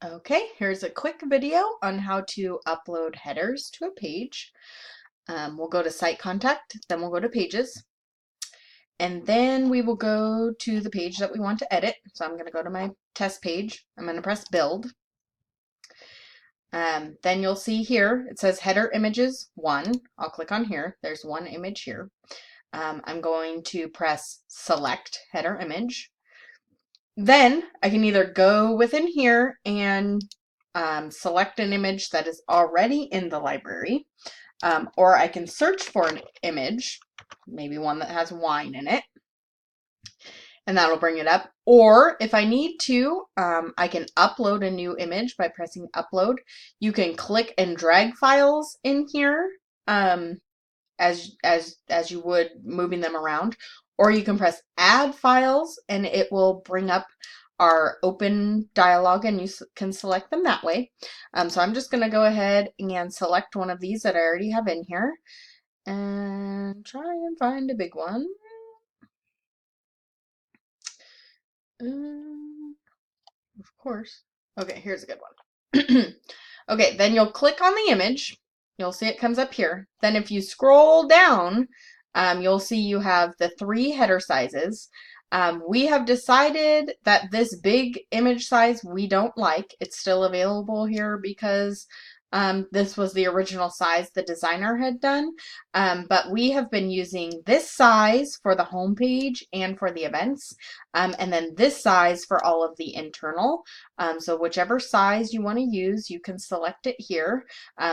Okay, here's a quick video on how to upload headers to a page. We'll go to Site Contact, then we'll go to Pages, and then we will go to the page that we want to edit. So I'm going to go to my test page. I'm going to press Build. Then you'll see here, it says Header Images 1. I'll click on here. There's one image here. I'm going to press Select Header Image. Then I can either go within here and select an image that is already in the library, or I can search for an image, maybe one that has wine in it, and that'll bring it up. Or if I need to, I can upload a new image by pressing upload. You can click and drag files in here as you would moving them around, or you can press add files and it will bring up our open dialog and you can select them that way. So I'm just going to go ahead and select one of these that I already have in here and try and find a big one. Of course. Okay, here's a good one. Okay, then you'll click on the image. You'll see it comes up here. Then if you scroll down, you'll see you have the 3 header sizes. We have decided that this big image size we don't like. It's still available here because this was the original size the designer had done, but we have been using this size for the home page and for the events, and then this size for all of the internal. So whichever size you want to use, you can select it here.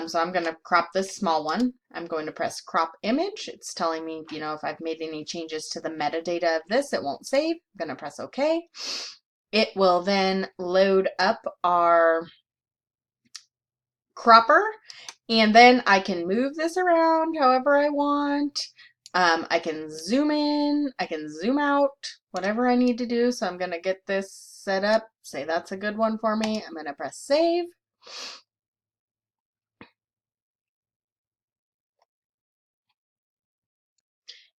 So I'm going to crop this small one. I'm going to press crop image. It's telling me, if I've made any changes to the metadata of this, it won't save. I'm going to press OK. It will then load up our cropper, and then I can move this around however I want. I can zoom in, I can zoom out, whatever I need to do. So I'm going to get this set up, say that's a good one for me. I'm going to press save.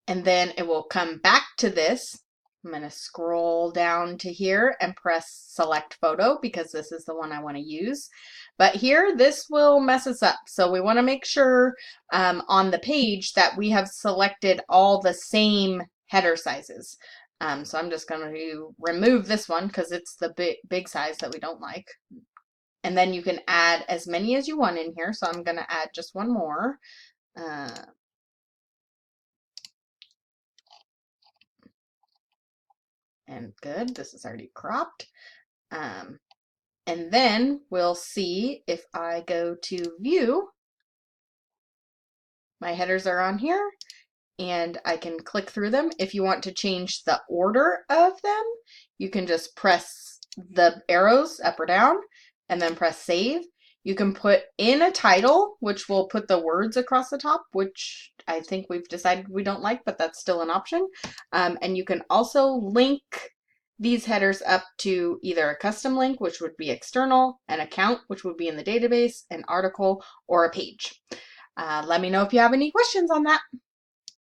And then it will come back to this. I'm going to scroll down to here and press select photo because this is the one I want to use. But here, this will mess us up. So we want to make sure on the page that we have selected all the same header sizes. So I'm just going to remove this one because it's the big size that we don't like. And then you can add as many as you want in here. So I'm going to add just one more. And good, this is already cropped. And then we'll see if I go to view, my headers are on here and I can click through them. If you want to change the order of them, you can just press the arrows up or down and then press save. You can put in a title, which will put the words across the top, which I think we've decided we don't like, but that's still an option. And you can also link these headers up to either a custom link, which would be external, an account, which would be in the database, an article, or a page. Let me know if you have any questions on that.